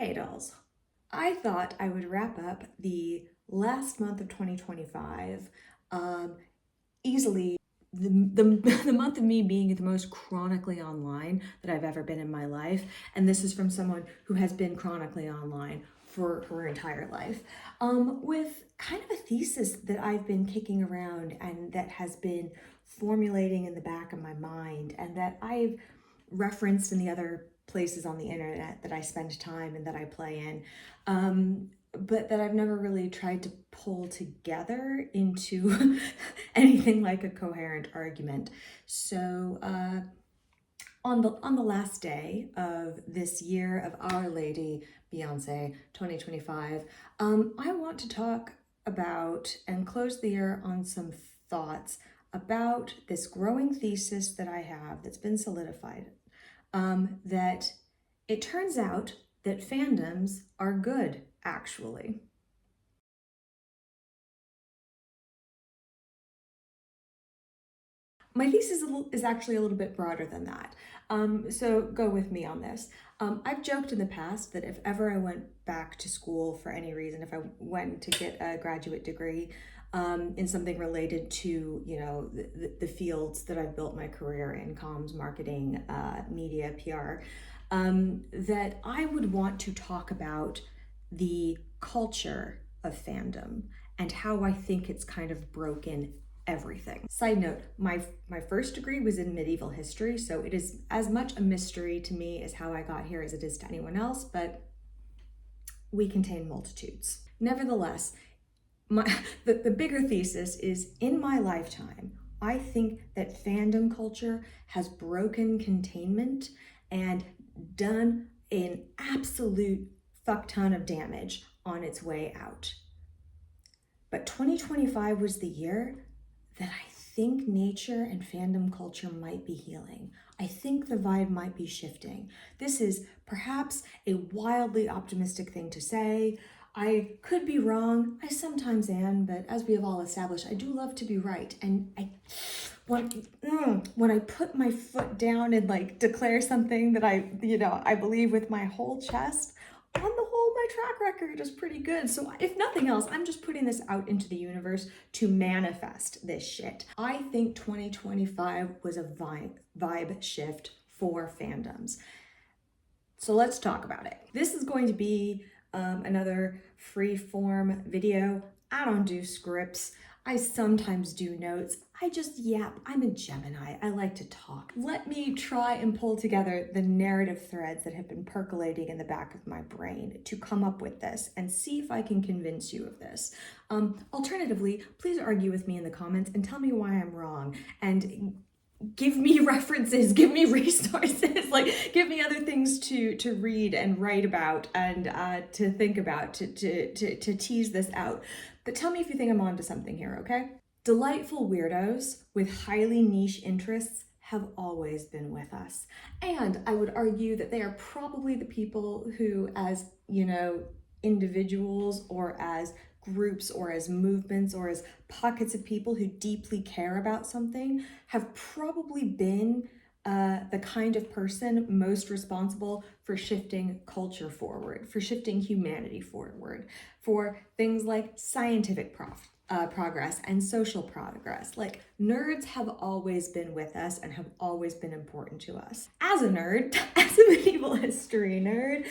Hey dolls, I thought I would wrap up the last month of 2025 easily the month of me being the most chronically online that I've ever been in my life. And this is from someone who has been chronically online for her entire life, with kind of a thesis that I've been kicking around and that has been formulating in the back of my mind and that I've referenced in the other places on the internet that I spend time and that I play in, but that I've never really tried to pull together into anything like a coherent argument. So on the last day of this year of Our Lady Beyonce 2025, I want to talk about and close the year on some thoughts about this growing thesis that I have that's been solidified, that it turns out that fandoms are good, actually. My thesis is actually a little bit broader than that. So go with me on this. I've joked in the past that if ever I went back to school for any reason, if I went to get a graduate degree in something related to, the fields that I've built my career in, comms, marketing, media, PR, that I would want to talk about the culture of fandom and how I think it's kind of broken everything. Side note, my first degree was in medieval history, so it is as much a mystery to me as how I got here as it is to anyone else, but we contain multitudes. Nevertheless, the bigger thesis is, in my lifetime, I think that fandom culture has broken containment and done an absolute fuck ton of damage on its way out. But 2025 was the year that I think nature and fandom culture might be healing. I think the vibe might be shifting. This is perhaps a wildly optimistic thing to say. I could be wrong. I sometimes am, but as we have all established, I do love to be right. And when I put my foot down and declare something that I believe with my whole chest, on the whole, my track record is pretty good. So if nothing else, I'm just putting this out into the universe to manifest this shit. I think 2025 was a vibe shift for fandoms. So let's talk about it. This is going to be another free form video. I don't do scripts. I sometimes do notes. I just yap. I'm a Gemini. I like to talk. Let me try and pull together the narrative threads that have been percolating in the back of my brain to come up with this and see if I can convince you of this. Alternatively, please argue with me in the comments and tell me why I'm wrong. And give me references, give me resources, give me other things to read and write about and to think about, to tease this out. But tell me if you think I'm onto something here, okay? Delightful weirdos with highly niche interests have always been with us. And I would argue that they are probably the people who, as, individuals or as groups or as movements or as pockets of people who deeply care about something, have probably been the kind of person most responsible for shifting culture forward, for shifting humanity forward, for things like scientific progress and social progress. Like, nerds have always been with us and have always been important to us. As a nerd, as a medieval history nerd,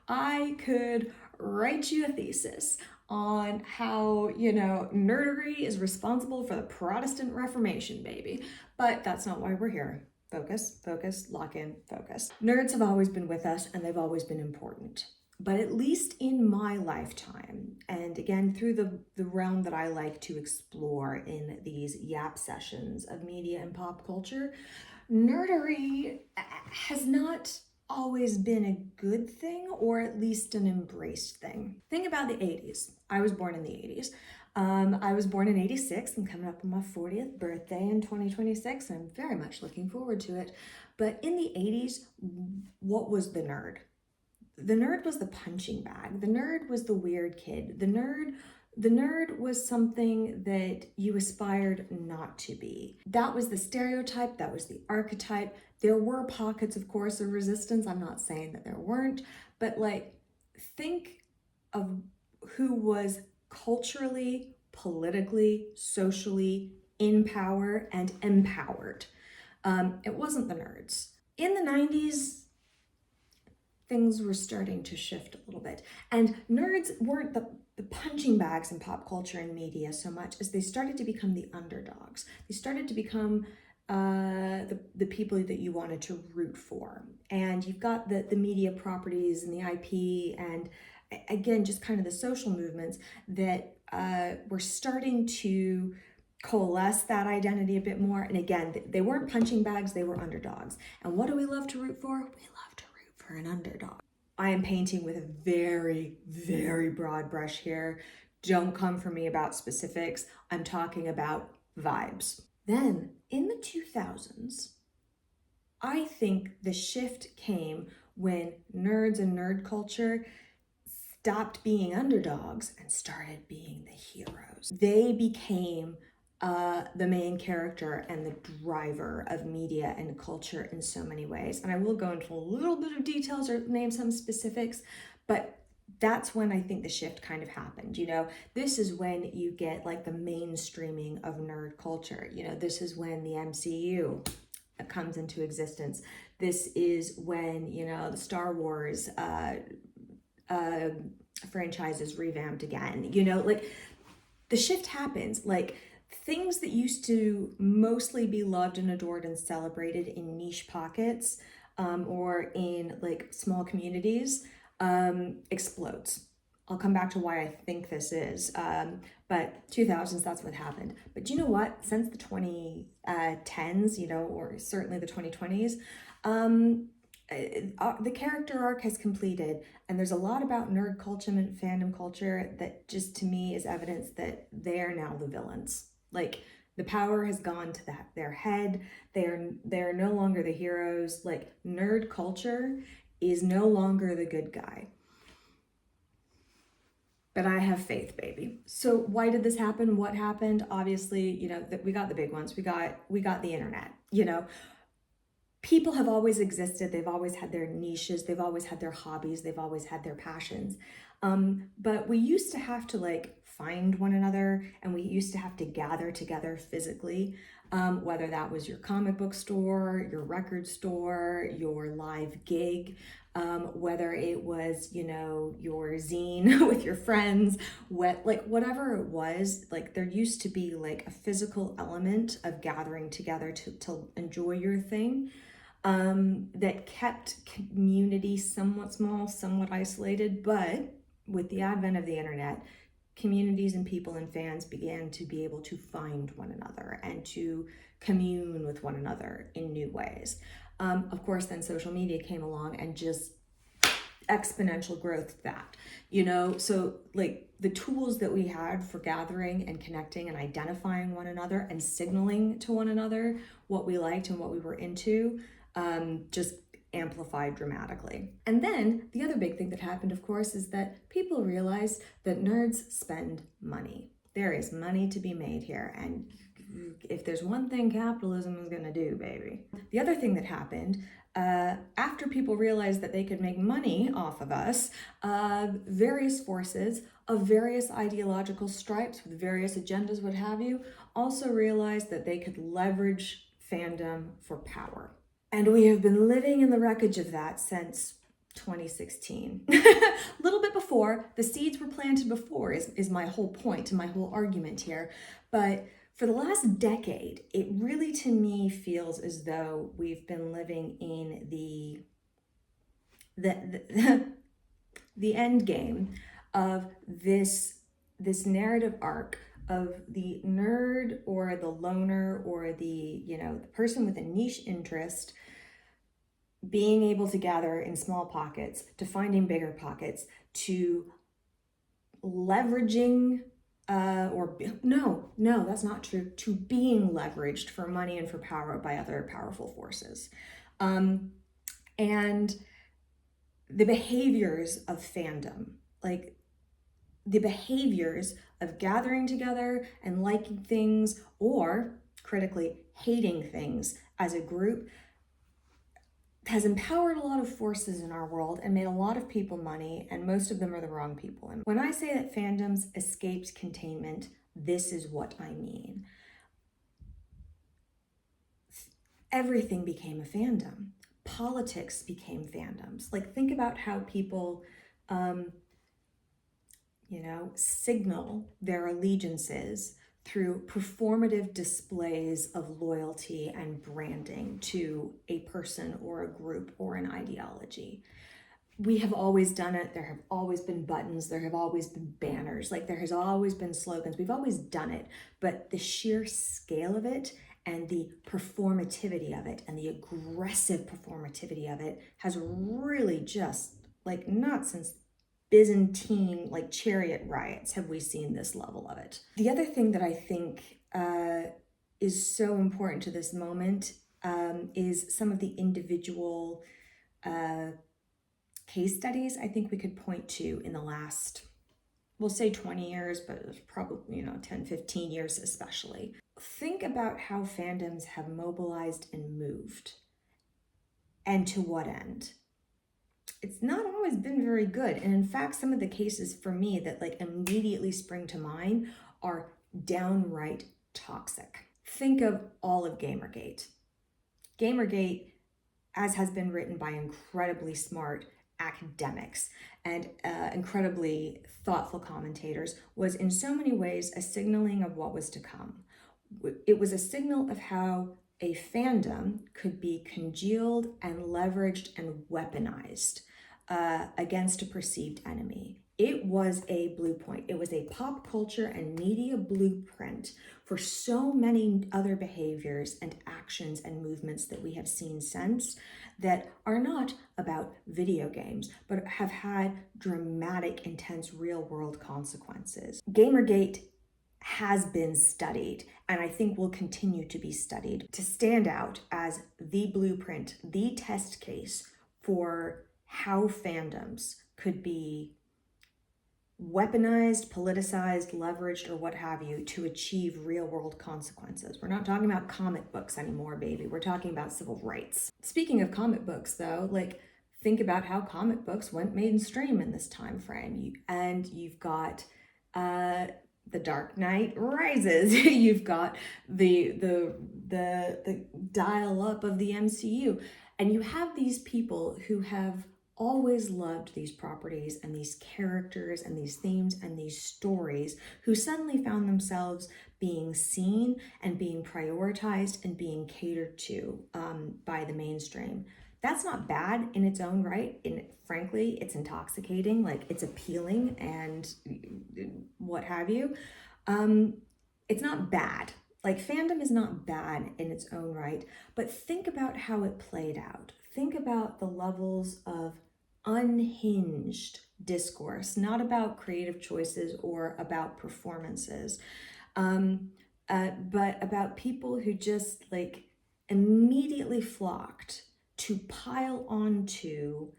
I could write you a thesis on how, nerdery is responsible for the Protestant Reformation, baby. But that's not why we're here. Focus, lock in, focus. Nerds have always been with us and they've always been important. But at least in my lifetime, and again, through the realm that I like to explore in these yap sessions of media and pop culture, nerdery has not always been a good thing, or at least an embraced thing. Think about the 80s. I was born in the 80s. I was born in 86. I'm coming up on my 40th birthday in 2026. And I'm very much looking forward to it. But in the 80s, what was the nerd? The nerd was the punching bag. The nerd was the weird kid. The nerd The nerd was something that you aspired not to be. That was the stereotype, that was the archetype. There were pockets, of course, of resistance. I'm not saying that there weren't, but like, think of who was culturally, politically, socially in power and empowered. It wasn't the nerds. In the 90s, things were starting to shift a little bit. And nerds weren't the punching bags in pop culture and media so much as they started to become the underdogs. They started to become the people that you wanted to root for. And you've got the media properties and the IP and again, just kind of the social movements that were starting to coalesce that identity a bit more. And again, they weren't punching bags, they were underdogs. And what do we love to root for? We love to root for an underdog. I am painting with a very, very broad brush here. Don't come for me about specifics. I'm talking about vibes. Then in the 2000s, I think the shift came when nerds and nerd culture stopped being underdogs and started being the heroes. They became the main character and the driver of media and culture in so many ways. And I will go into a little bit of details or name some specifics, but that's when I think the shift kind of happened. You know, this is when you get like the mainstreaming of nerd culture. You know, this is when the MCU comes into existence. This is when, you know, the Star Wars franchise is revamped again. You know, like the shift happens. Like things that used to mostly be loved and adored and celebrated in niche pockets or in like small communities explodes. I'll come back to why I think this is, but 2000s, that's what happened. But you know what? Since the 2010s, you know, or certainly the 2020s, the character arc has completed, and there's a lot about nerd culture and fandom culture that just to me is evidence that they are now the villains. Like the power has gone to their head. They're no longer the heroes. Like nerd culture is no longer the good guy. But I have faith, baby. So why did this happen? What happened? Obviously, you know, that we got the big ones. We got the internet, you know. People have always existed. They've always had their niches. They've always had their hobbies. They've always had their passions. But we used to have to like find one another, and we used to have to gather together physically, whether that was your comic book store, your record store, your live gig, whether it was, you know, your zine with your friends, like whatever it was, like there used to be like a physical element of gathering together to enjoy your thing. That kept community somewhat small, somewhat isolated, but with the advent of the internet, communities and people and fans began to be able to find one another and to commune with one another in new ways. Of course, then social media came along and just exponential growth to that, you know. So like the tools that we had for gathering and connecting and identifying one another and signaling to one another what we liked and what we were into just amplified dramatically. And then the other big thing that happened, of course, is that people realized that nerds spend money. There is money to be made here, and if there's one thing capitalism is gonna do, baby. The other thing that happened after people realized that they could make money off of us, various forces of various ideological stripes with various agendas, what have you, also realized that they could leverage fandom for power. And we have been living in the wreckage of that since 2016. A little bit before, the seeds were planted before is my whole point and my whole argument here. But for the last decade, it really to me feels as though we've been living in the end game of this narrative arc of the nerd or the loner or the, you know, the person with a niche interest being able to gather in small pockets, to finding bigger pockets, to leveraging no, that's not true, to being leveraged for money and for power by other powerful forces. And the behaviors of fandom, like the behaviors of gathering together and liking things, or critically hating things as a group, has empowered a lot of forces in our world and made a lot of people money, and most of them are the wrong people. And when I say that fandoms escaped containment, this is what I mean. Everything became a fandom. Politics became fandoms. Like, think about how people, signal their allegiances through performative displays of loyalty and branding to a person or a group or an ideology. We have always done it. There have always been buttons. There have always been banners. Like, there has always been slogans. We've always done it. But the sheer scale of it and the performativity of it and the aggressive performativity of it has really just, like, not since Byzantine, like, chariot riots have we seen this level of it. The other thing that I think is so important to this moment is some of the individual case studies I think we could point to in the last, we'll say 20 years, but it was probably, 10, 15 years especially. Think about how fandoms have mobilized and moved, and to what end. It's not always been very good. And in fact, some of the cases for me that, like, immediately spring to mind are downright toxic. Think of all of Gamergate. Gamergate, as has been written by incredibly smart academics and incredibly thoughtful commentators, was in so many ways a signaling of what was to come. It was a signal of how a fandom could be congealed and leveraged and weaponized against a perceived enemy. It was a blue point. It was a pop culture and media blueprint for so many other behaviors and actions and movements that we have seen since, that are not about video games, but have had dramatic, intense, real-world consequences. Gamergate has been studied, and I think will continue to be studied, to stand out as the blueprint, the test case for how fandoms could be weaponized, politicized, leveraged, or what have you, to achieve real-world consequences. We're not talking about comic books anymore, baby. We're talking about civil rights. Speaking of comic books, though, like, think about how comic books went mainstream in this time frame. You've got The Dark Knight Rises. You've got the dial-up of the MCU. And you have these people who have always loved these properties and these characters and these themes and these stories, who suddenly found themselves being seen and being prioritized and being catered to by the mainstream. That's not bad in its own right. Frankly, it's intoxicating, like, it's appealing and what have you. It's not bad. Like, fandom is not bad in its own right, but think about how it played out. Think about the levels of unhinged discourse, not about creative choices or about performances, but about people who just, like, immediately flocked to pile onto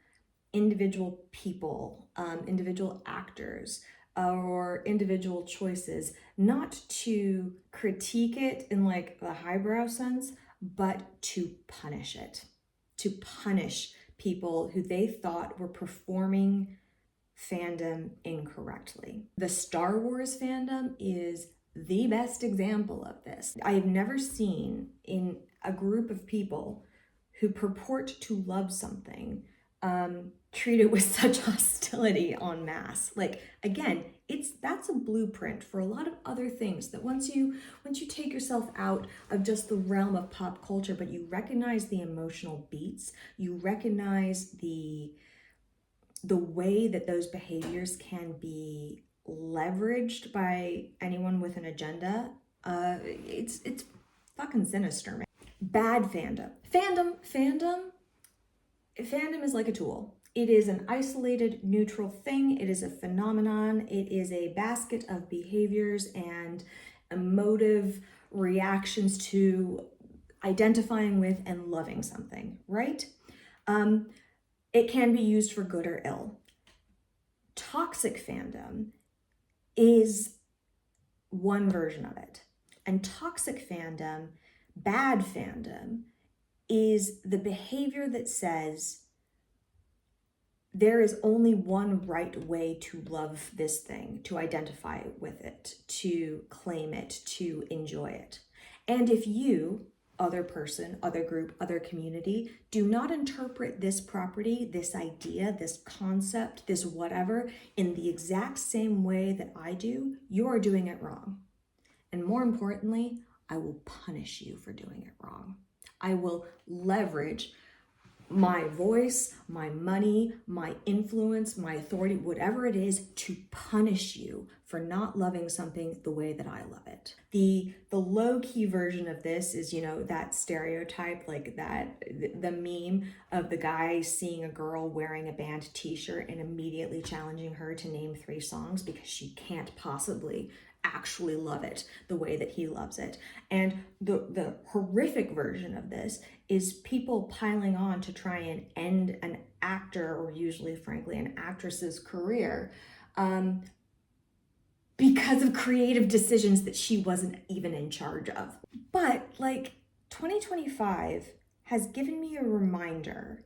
individual people, individual actors, or individual choices, not to critique it in, like, the highbrow sense, but to punish it, to punish people who they thought were performing fandom incorrectly. The Star Wars fandom is the best example of this. I have never seen in a group of people who purport to love something treat it with such hostility en masse. Like, again, that's a blueprint for a lot of other things, that once you take yourself out of just the realm of pop culture, but you recognize the emotional beats, you recognize the way that those behaviors can be leveraged by anyone with an agenda, it's fucking sinister, man. Bad fandom. Fandom is like a tool. It is an isolated, neutral thing. It is a phenomenon. It is a basket of behaviors and emotive reactions to identifying with and loving something, right? It can be used for good or ill. Toxic fandom is one version of it. And toxic fandom, bad fandom, is the behavior that says there is only one right way to love this thing, to identify with it, to claim it, to enjoy it. And if you, other person, other group, other community, do not interpret this property, this idea, this concept, this whatever, in the exact same way that I do, you are doing it wrong. And more importantly, I will punish you for doing it wrong. I will leverage my voice, my money, my influence, my authority, whatever it is, to punish you for not loving something the way that I love it. The low-key version of this is, you know, that stereotype, like that, the meme of the guy seeing a girl wearing a band t-shirt and immediately challenging her to name 3 songs because she can't possibly actually love it the way that he loves it. And the horrific version of this is people piling on to try and end an actor, or usually, frankly, an actress's career because of creative decisions that she wasn't even in charge of. But like 2025 has given me a reminder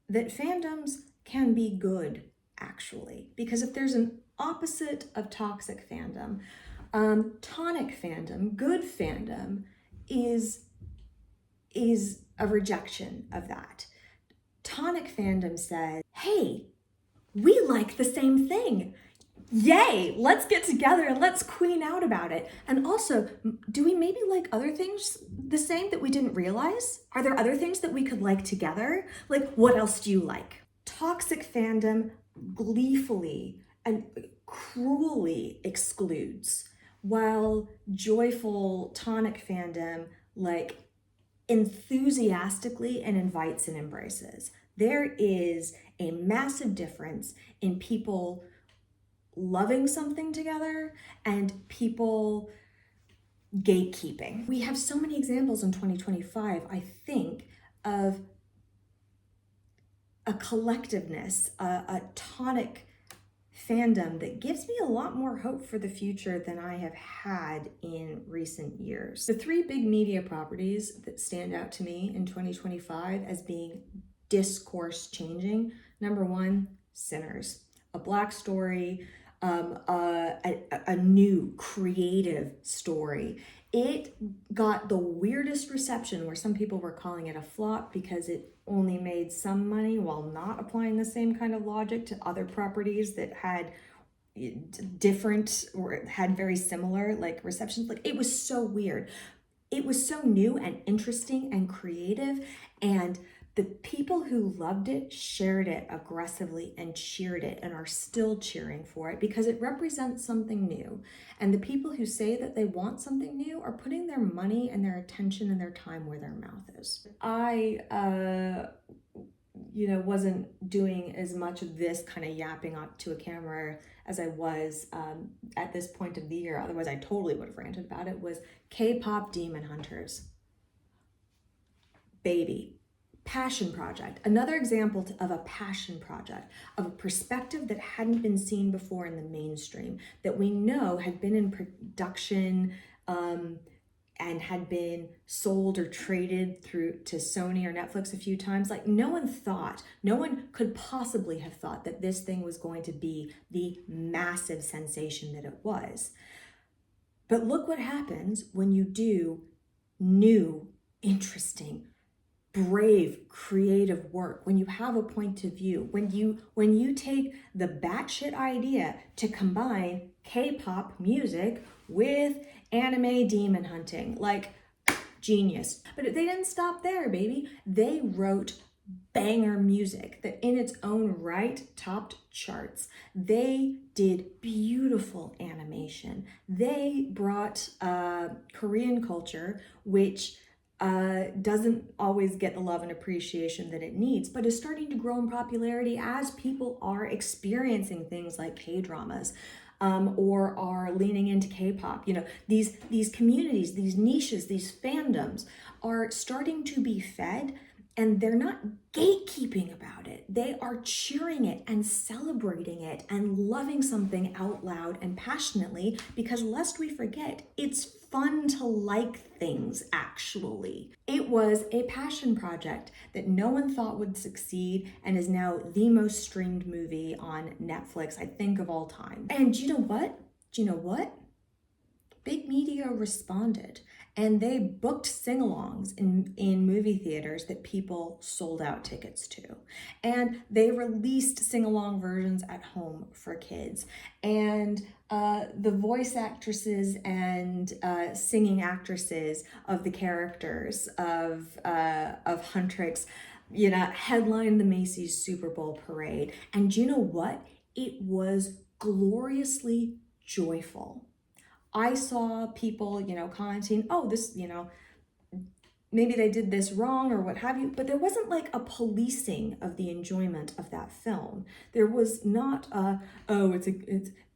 that fandoms can be good, actually, because if there's an opposite of toxic fandom, tonic fandom, good fandom, is a rejection of that. Tonic fandom says, hey, we like the same thing. Yay, let's get together and let's queen out about it. And also, do we maybe like other things the same that we didn't realize? Are there other things that we could like together? Like, what else do you like? Toxic fandom gleefully and cruelly excludes, while joyful tonic fandom like enthusiastically and invites and embraces. There is a massive difference in people loving something together and people gatekeeping. We have so many examples in 2025, I think, of a collectiveness, a tonic fandom that gives me a lot more hope for the future than I have had in recent years. The 3 big media properties that stand out to me in 2025 as being discourse changing. Number 1, Sinners, a Black story, a new creative story. It got the weirdest reception, where some people were calling it a flop because it only made some money while not applying the same kind of logic to other properties that had different or had very similar like receptions. Like, it was so weird. It was so new and interesting and creative, and the people who loved it shared it aggressively and cheered it and are still cheering for it because it represents something new. And the people who say that they want something new are putting their money and their attention and their time where their mouth is. I wasn't doing as much of this kind of yapping up to a camera as I was at this point of the year. Otherwise, I totally would have ranted about it. Was K-pop Demon Hunters. Baby. Passion project. Another example of a passion project, of a perspective that hadn't been seen before in the mainstream, that we know had been in production and had been sold or traded through to Sony or Netflix a few times. Like, no one could possibly have thought that this thing was going to be the massive sensation that it was. But look what happens when you do new, interesting, brave, creative work, when you have a point of view, when you take the batshit idea to combine K-pop music with anime demon hunting. Like, genius. But they didn't stop there, baby. They wrote banger music that in its own right topped charts. They did beautiful animation. They brought Korean culture, which doesn't always get the love and appreciation that it needs, but is starting to grow in popularity as people are experiencing things like K-dramas, or are leaning into K-pop. You know, these communities, these niches, these fandoms are starting to be fed And they're not gatekeeping about it. They are cheering it and celebrating it and loving something out loud and passionately, because lest we forget, it's fun to like things, actually. It was a passion project that no one thought would succeed and is now the most streamed movie on Netflix, I think, of all time. And you know what? Big media responded, and they booked sing-alongs in movie theaters that people sold out tickets to. And they released sing-along versions at home for kids. And the voice actresses and singing actresses of the characters of Huntrix, headlined the Macy's Super Bowl parade. And you know what? It was gloriously joyful. I saw people, commenting, oh, this, maybe they did this wrong or what have you, but there wasn't like a policing of the enjoyment of that film. There was not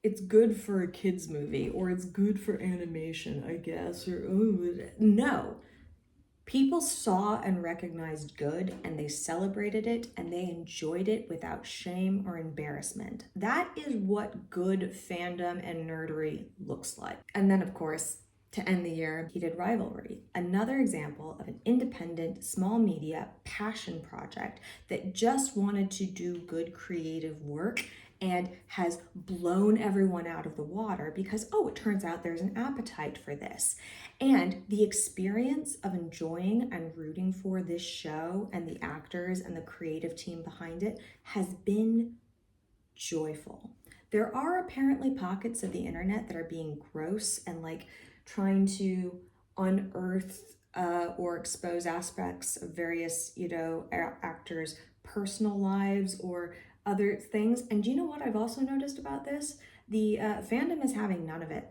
it's good for a kid's movie, or it's good for animation, I guess, or no. People saw and recognized good, and they celebrated it, and they enjoyed it without shame or embarrassment. That is what good fandom and nerdery looks like. And then, of course, to end the year, Heated Rivalry, another example of an independent, small media passion project that just wanted to do good creative work and has blown everyone out of the water because, it turns out there's an appetite for this. And the experience of enjoying and rooting for this show and the actors and the creative team behind it has been joyful. There are apparently pockets of the internet that are being gross and like trying to unearth or expose aspects of various, actors' personal lives or other things. And do you know what I've also noticed about this? The fandom is having none of it.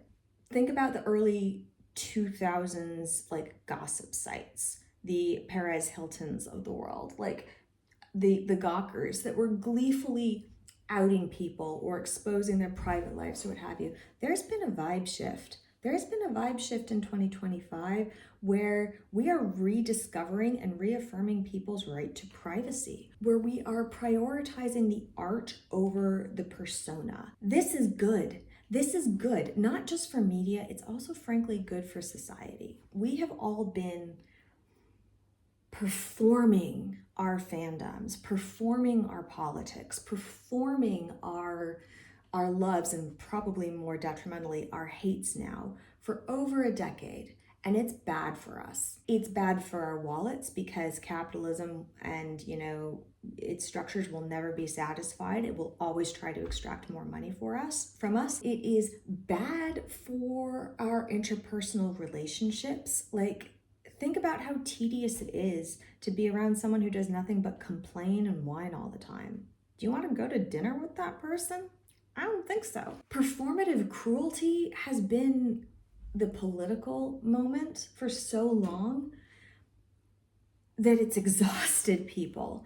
Think about the early 2000s like gossip sites, the Perez Hiltons of the world, like the gawkers that were gleefully outing people or exposing their private lives or what have you. There's been a vibe shift. There's been a vibe shift in 2025 where we are rediscovering and reaffirming people's right to privacy, where we are prioritizing the art over the persona. This is good. This is good, not just for media, it's also frankly good for society. We have all been performing our fandoms, performing our politics, performing our loves, and probably more detrimentally, our hates now for over a decade. And it's bad for us. It's bad for our wallets because capitalism and, its structures will never be satisfied. It will always try to extract more money from us. It is bad for our interpersonal relationships. Like, think about how tedious it is to be around someone who does nothing but complain and whine all the time. Do you want to go to dinner with that person? I don't think so. Performative cruelty has been the political moment for so long that it's exhausted people.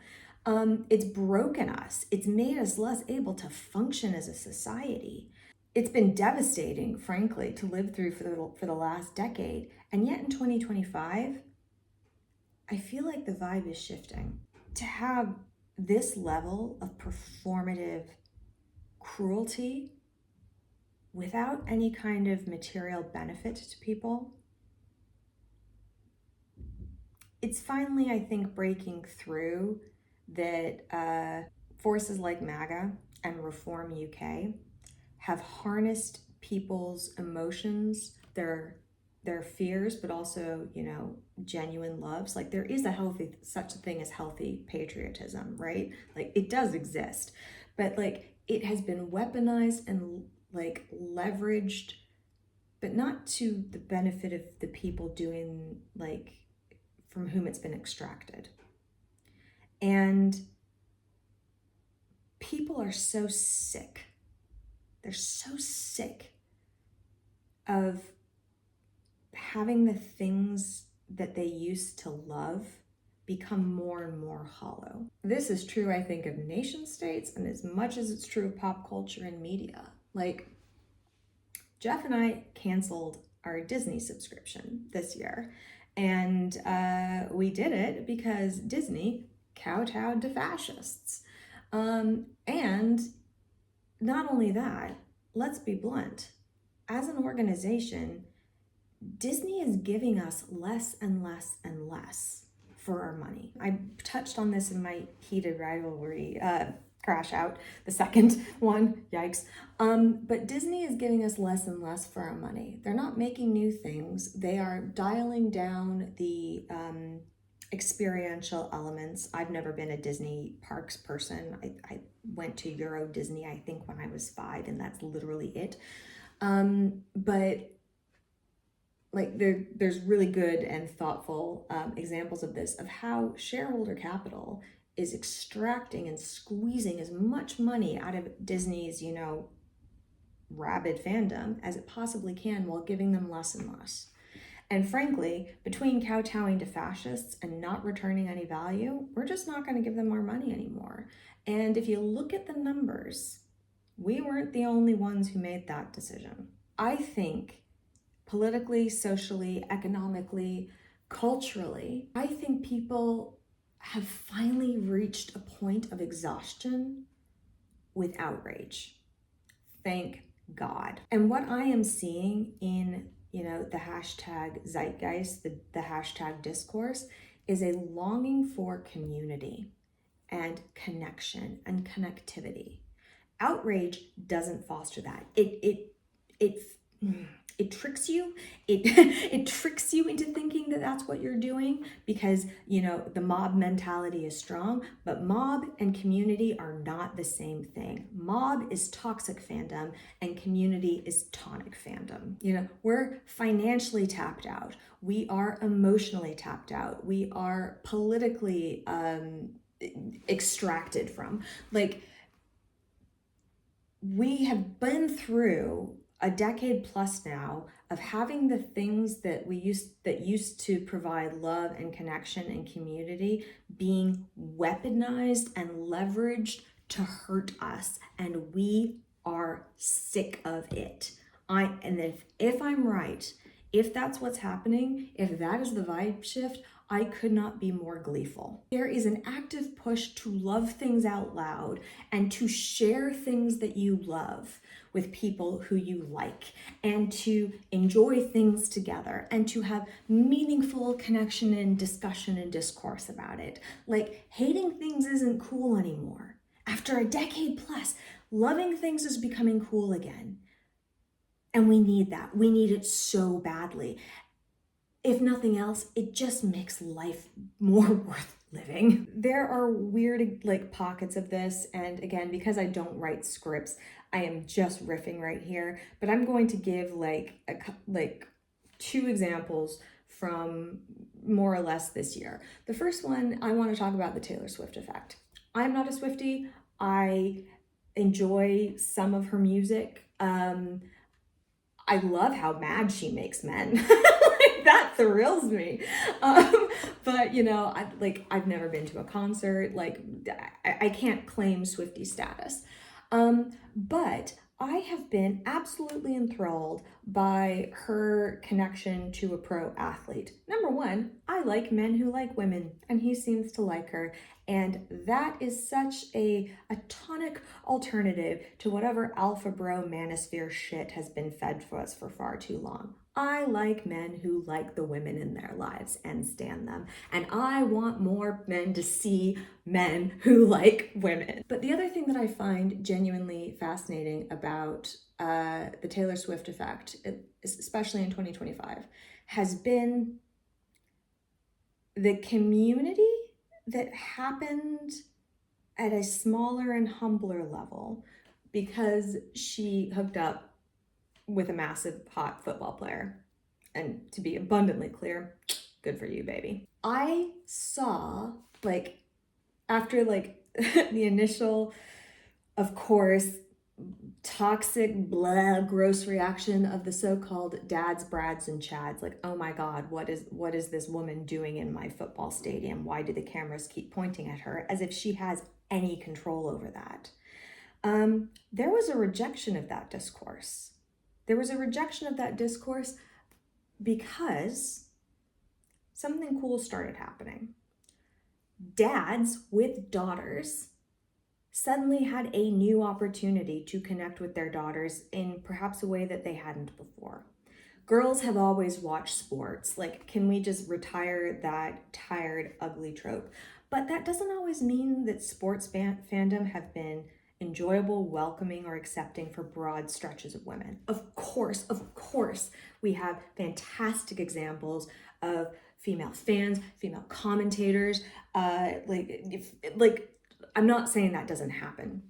It's broken us. It's made us less able to function as a society. It's been devastating, frankly, to live through for the last decade. And yet in 2025, I feel like the vibe is shifting. To have this level of performative cruelty without any kind of material benefit to people, it's finally, I think, breaking through that forces like MAGA and Reform UK have harnessed people's emotions, their fears, but also, genuine loves. Like, there is such a thing as healthy patriotism, right? Like, it does exist, but like, it has been weaponized and like leveraged, but not to the benefit of the people doing, like, from whom it's been extracted. And people are so sick. They're so sick of having the things that they used to love become more and more hollow. This is true, I think, of nation states, and as much as it's true of pop culture and media. Like, Jeff and I canceled our Disney subscription this year, And we did it because Disney kowtowed to fascists. And not only that, let's be blunt. As an organization, Disney is giving us less and less and less for our money. I touched on this in my heated rivalry crash out, the second one, yikes. But Disney is giving us less and less for our money. They're not making new things. They are dialing down the experiential elements. I've never been a Disney parks person. I went to Euro Disney, I think, when I was 5, and that's literally it. But like there's really good and thoughtful examples of this, of how shareholder capital is extracting and squeezing as much money out of Disney's, rabid fandom as it possibly can, while giving them less and less. And frankly, between kowtowing to fascists and not returning any value, we're just not going to give them our money anymore. And if you look at the numbers, we weren't the only ones who made that decision. I think politically, socially, economically, culturally, I think people have finally reached a point of exhaustion with outrage. Thank God. And what I am seeing in, the hashtag zeitgeist, the hashtag discourse, is a longing for community and connection and connectivity. Outrage doesn't foster that. It tricks you. It tricks you into thinking that that's what you're doing because, the mob mentality is strong, but mob and community are not the same thing. Mob is toxic fandom and community is tonic fandom. We're financially tapped out. We are emotionally tapped out. We are politically extracted from. We have been through a decade plus now of having the things that used to provide love and connection and community being weaponized and leveraged to hurt us, and we are sick of it. If I'm right, if that's what's happening, if that is the vibe shift, I could not be more gleeful. There is an active push to love things out loud and to share things that you love with people who you like, and to enjoy things together, and to have meaningful connection and discussion and discourse about it. Hating things isn't cool anymore. After a decade plus, loving things is becoming cool again. And we need that. We need it so badly. If nothing else, it just makes life more worth living. There are weird pockets of this, and again, because I don't write scripts, I am just riffing right here, but I'm going to give two examples from more or less this year. The first one, I want to talk about the Taylor Swift effect. I'm not a Swiftie. I enjoy some of her music. I love how mad she makes men. That thrills me. But I've never been to a concert. I can't claim Swiftie status. But I have been absolutely enthralled by her connection to a pro athlete. Number one, I like men who like women, and he seems to like her. And that is such a tonic alternative to whatever alpha bro manosphere shit has been fed for us for far too long. I like men who like the women in their lives and stand them. And I want more men to see men who like women. But the other thing that I find genuinely fascinating about the Taylor Swift effect, especially in 2025, has been the community that happened at a smaller and humbler level because she hooked up with a massive hot football player. And to be abundantly clear, good for you, baby. I saw, after the initial, of course, toxic, blah, gross reaction of the so-called dads, brads, and chads, oh my God, what is this woman doing in my football stadium? Why do the cameras keep pointing at her? As if she has any control over that. There was a rejection of that discourse. There was a rejection of that discourse because something cool started happening. Dads with daughters suddenly had a new opportunity to connect with their daughters in perhaps a way that they hadn't before. Girls have always watched sports. Like, can we just retire that tired, ugly trope? But that doesn't always mean that sports fandom have been enjoyable, welcoming, or accepting for broad stretches of women. Of course, we have fantastic examples of female fans, female commentators. I'm not saying that doesn't happen.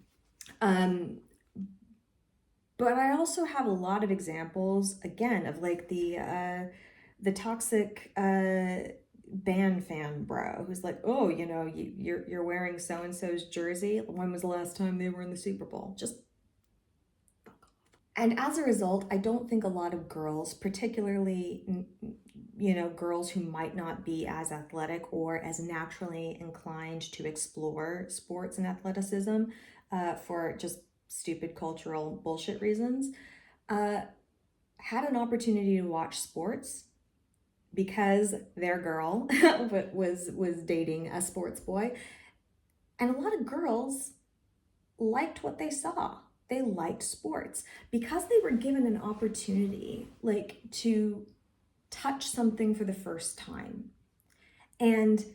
But I also have a lot of examples, again, of like the toxic band fan bro who's like, oh, you know, you're wearing so and so's jersey. When was the last time they were in the Super Bowl? Just fuck off. And as a result, I don't think a lot of girls, particularly, you know, girls who might not be as athletic or as naturally inclined to explore sports and athleticism for just stupid cultural bullshit reasons, had an opportunity to watch sports because their girl was dating a sports boy. And a lot of girls liked what they saw. They liked sports because they were given an opportunity, like, to touch something for the first time and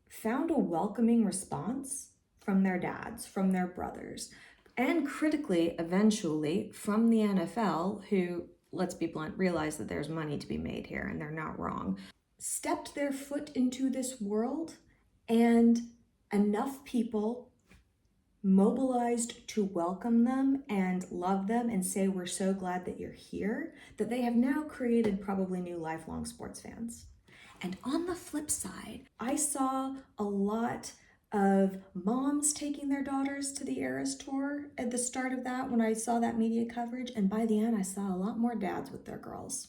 found a welcoming response from their dads, from their brothers, and critically, eventually, from the NFL, who, let's be blunt, realize that there's money to be made here and they're not wrong, stepped their foot into this world, and enough people mobilized to welcome them and love them and say, we're so glad that you're here, that they have now created probably new lifelong sports fans. And on the flip side, I saw a lot of moms taking their daughters to the Eras Tour at the start of that when I saw that media coverage. And by the end, I saw a lot more dads with their girls.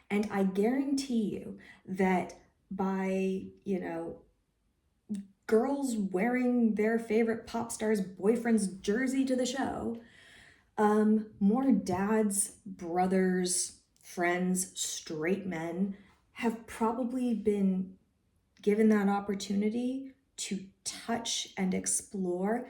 And I guarantee you that by, you know, girls wearing their favorite pop star's boyfriend's jersey to the show, more dads, brothers, friends, straight men have probably been given that opportunity to touch and explore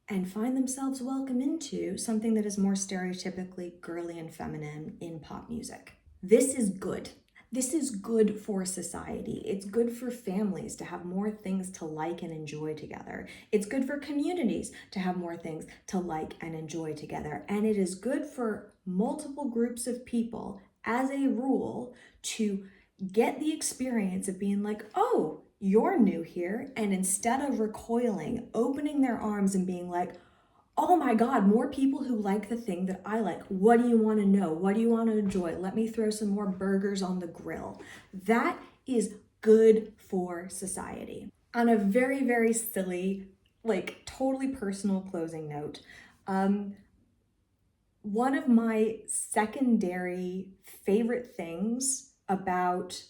and find themselves welcome into something that is more stereotypically girly and feminine in pop music. This is good. This is good for society. It's good for families to have more things to like and enjoy together. It's good for communities to have more things to like and enjoy together. And it is good for multiple groups of people, as a rule, to get the experience of being like, oh, you're new here. And instead of recoiling, opening their arms and being like, oh my God, more people who like the thing that I like. What do you want to know? What do you want to enjoy? Let me throw some more burgers on the grill. That is good for society. On a very, very silly, like totally personal closing note, one of my secondary favorite things about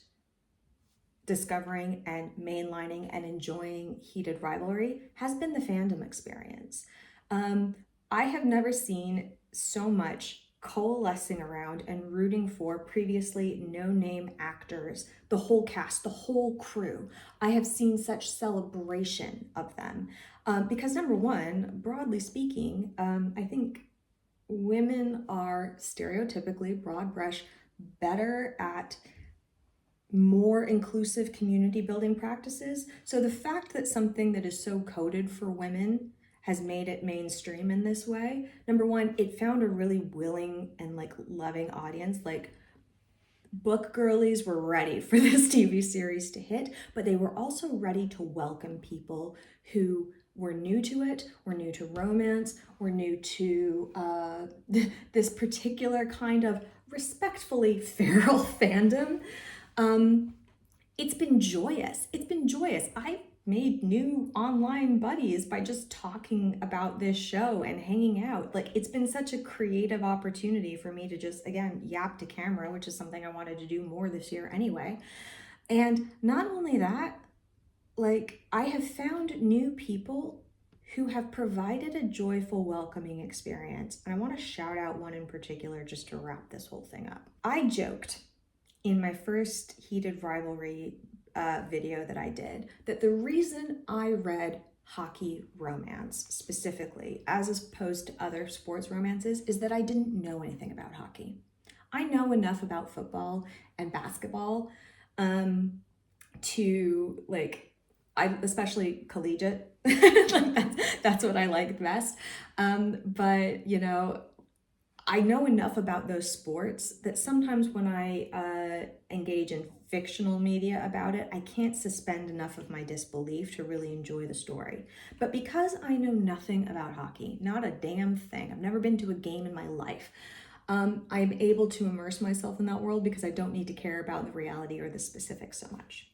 discovering and mainlining and enjoying Heated Rivalry has been the fandom experience. I have never seen so much coalescing around and rooting for previously no-name actors, the whole cast, the whole crew. I have seen such celebration of them because, number one, broadly speaking, I think women are stereotypically, broad brush, better at more inclusive community building practices. So the fact that something that is so coded for women has made it mainstream in this way, number one, it found a really willing and like loving audience. Like, book girlies were ready for this TV series to hit, but they were also ready to welcome people who were new to it, were new to romance, were new to this particular kind of respectfully feral fandom. It's been joyous. It's been joyous. I made new online buddies by just talking about this show and hanging out. Like, it's been such a creative opportunity for me to just, again, yap to camera, which is something I wanted to do more this year anyway. And not only that, like, I have found new people who have provided a joyful, welcoming experience. And I want to shout out one in particular just to wrap this whole thing up. I joked in my first Heated Rivalry video that I did that the reason I read hockey romance specifically, as opposed to other sports romances, is that I didn't know anything about hockey. I know enough about football and basketball to like, I especially collegiate. that's what I like best. But you know, I know enough about those sports that sometimes when I engage in fictional media about it, I can't suspend enough of my disbelief to really enjoy the story. But because I know nothing about hockey, not a damn thing, I've never been to a game in my life, I'm able to immerse myself in that world because I don't need to care about the reality or the specifics so much.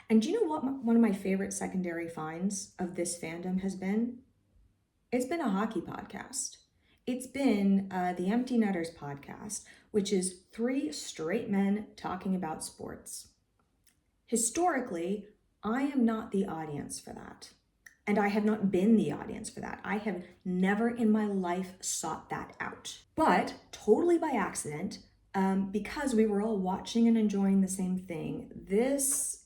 And do you know what one of my favorite secondary finds of this fandom has been? It's been a hockey podcast. It's been the Empty Netters podcast, which is 3 straight men talking about sports. Historically, I am not the audience for that. And I have not been the audience for that. I have never in my life sought that out. But totally by accident, because we were all watching and enjoying the same thing, this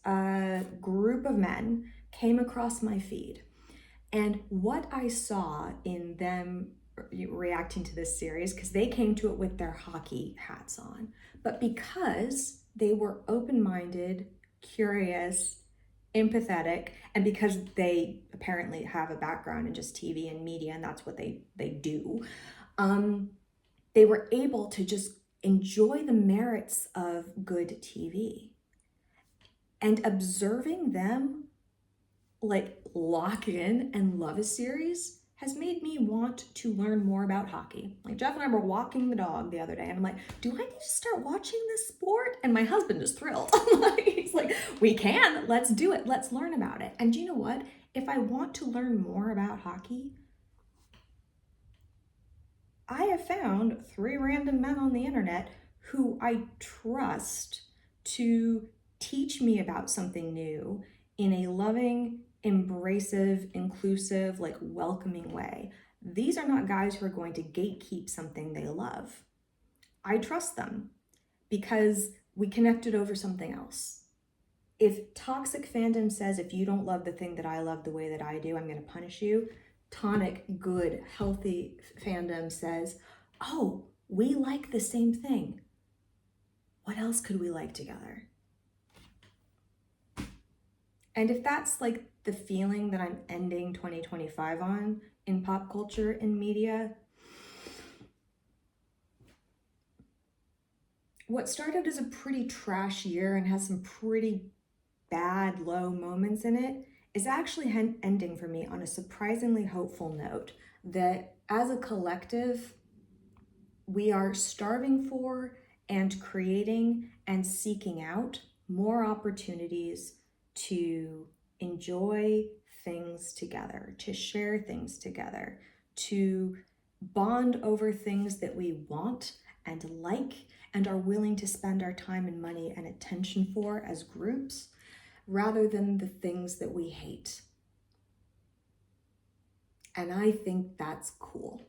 group of men came across my feed. And what I saw in them reacting to this series, because they came to it with their hockey hats on, but because they were open-minded, curious, empathetic, and because they apparently have a background in just TV and media, and that's what they do, they were able to just enjoy the merits of good TV. And observing them like lock in and love a series has made me want to learn more about hockey. Like Jeff and I were walking the dog the other day and I'm like, do I need to start watching this sport? And my husband is thrilled. He's like, we can, let's do it. Let's learn about it. And you know what? If I want to learn more about hockey, I have found 3 random men on the internet who I trust to teach me about something new in a loving, embracive, inclusive, like welcoming way. These are not guys who are going to gatekeep something they love. I trust them because we connected over something else. If toxic fandom says, if you don't love the thing that I love the way that I do, I'm going to punish you, tonic, good, healthy fandom says, oh, we like the same thing. What else could we like together? And if that's like the feeling that I'm ending 2025 on in pop culture and media, what started as a pretty trash year and has some pretty bad, low moments in it is actually ending for me on a surprisingly hopeful note that as a collective, we are starving for and creating and seeking out more opportunities to enjoy things together, to share things together, to bond over things that we want and like and are willing to spend our time and money and attention for as groups, rather than the things that we hate. And I think that's cool.